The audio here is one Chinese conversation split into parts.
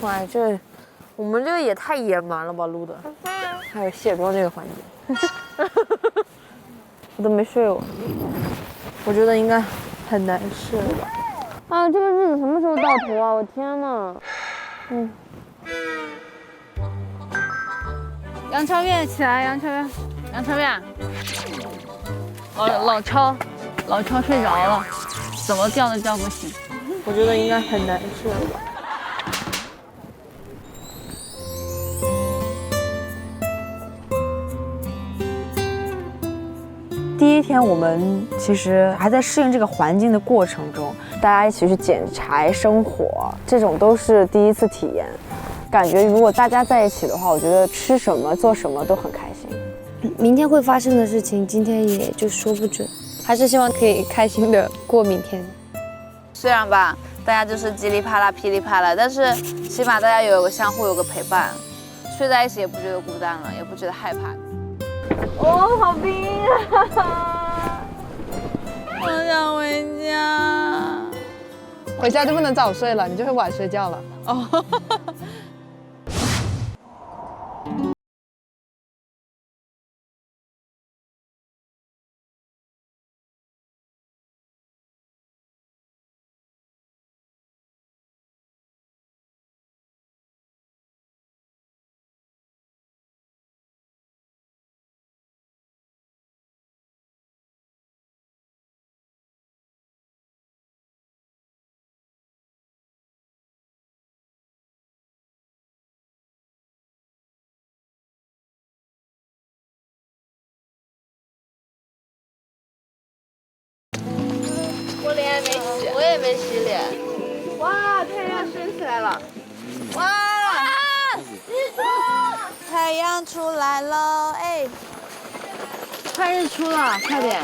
哇，我们这个也太野蛮了吧，录的。还有卸妆这个环节，我都没睡过。我觉得应该很难睡吧。啊，这个日子什么时候到头啊？我天哪！杨超越起来，杨超越，杨超越。老超睡着了，怎么叫都叫不醒。我觉得应该很难睡吧。第一天我们其实还在适应这个环境的过程中，大家一起去捡柴生火，这种都是第一次体验。感觉如果大家在一起的话，我觉得吃什么做什么都很开心。明天会发生的事情，今天也就说不准，还是希望可以开心的过明天。虽然吧，大家就是叽里啪啦、噼里啪啦，但是起码大家有个相互有个陪伴，睡在一起也不觉得孤单了，也不觉得害怕。哦，好冰啊！我想回家。回家就不能早睡了，你就会晚睡觉了。哦。我脸还没洗，我也没洗脸。哇，太阳升起来了！哇，日出！太阳出来了，哎，看日出了，快点！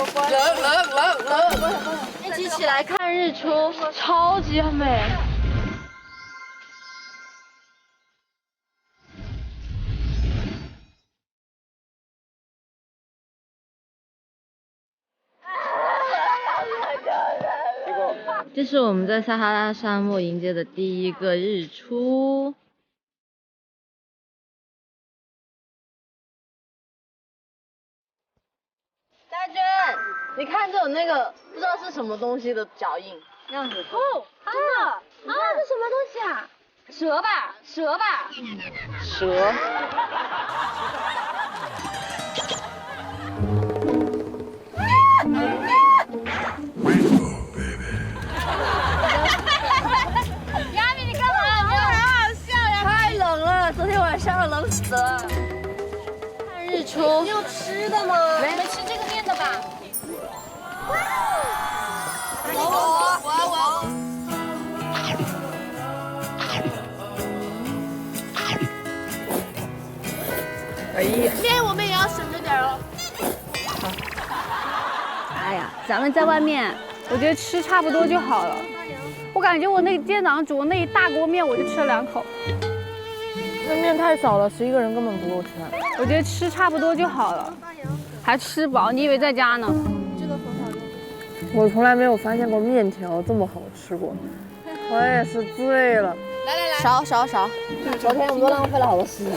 一起起来看日出，超级美。这是我们在撒哈拉沙漠迎接的第一个日出。大娟，你看这有那个不知道是什么东西的脚印，样子。哦，真的啊？这什么东西啊？蛇吧，蛇吧。蛇。亚米，你干嘛？你好好笑呀！太冷了，昨天晚上冷死了。看日出。你有吃的吗？没吃这个面的吧？我。哎呀，面我们也要省着点哦。哎呀，咱们在外面，我觉得吃差不多就好了。我感觉我那今天早上煮的那一大锅面，我就吃了2口。那面太少了，11个人根本不够吃。我觉得吃差不多就好了，还吃饱。你以为在家呢？这个很好用。我从来没有发现过面条这么好吃过，我也是醉了。来，少。昨天我们都浪费了好多时间。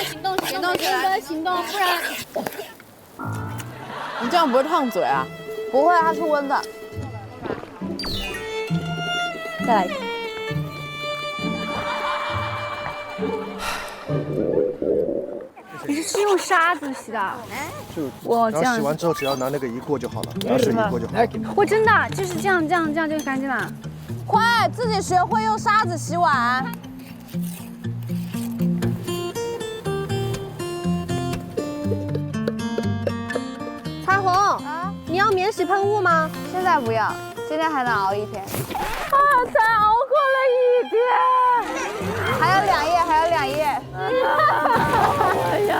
行动起来，行动，不然你这样不会烫嘴啊？不会，它是温的。再来一个。你是用沙子洗的？我这样洗完之后只要拿那个一过就好了，拿水一过就好了。我真的就是这样就干净了。快，自己学会用沙子洗碗。彩虹，你要免洗喷雾吗？现在不要，今天还能熬一天。啊，才熬过了1天，还有2页。哎呀。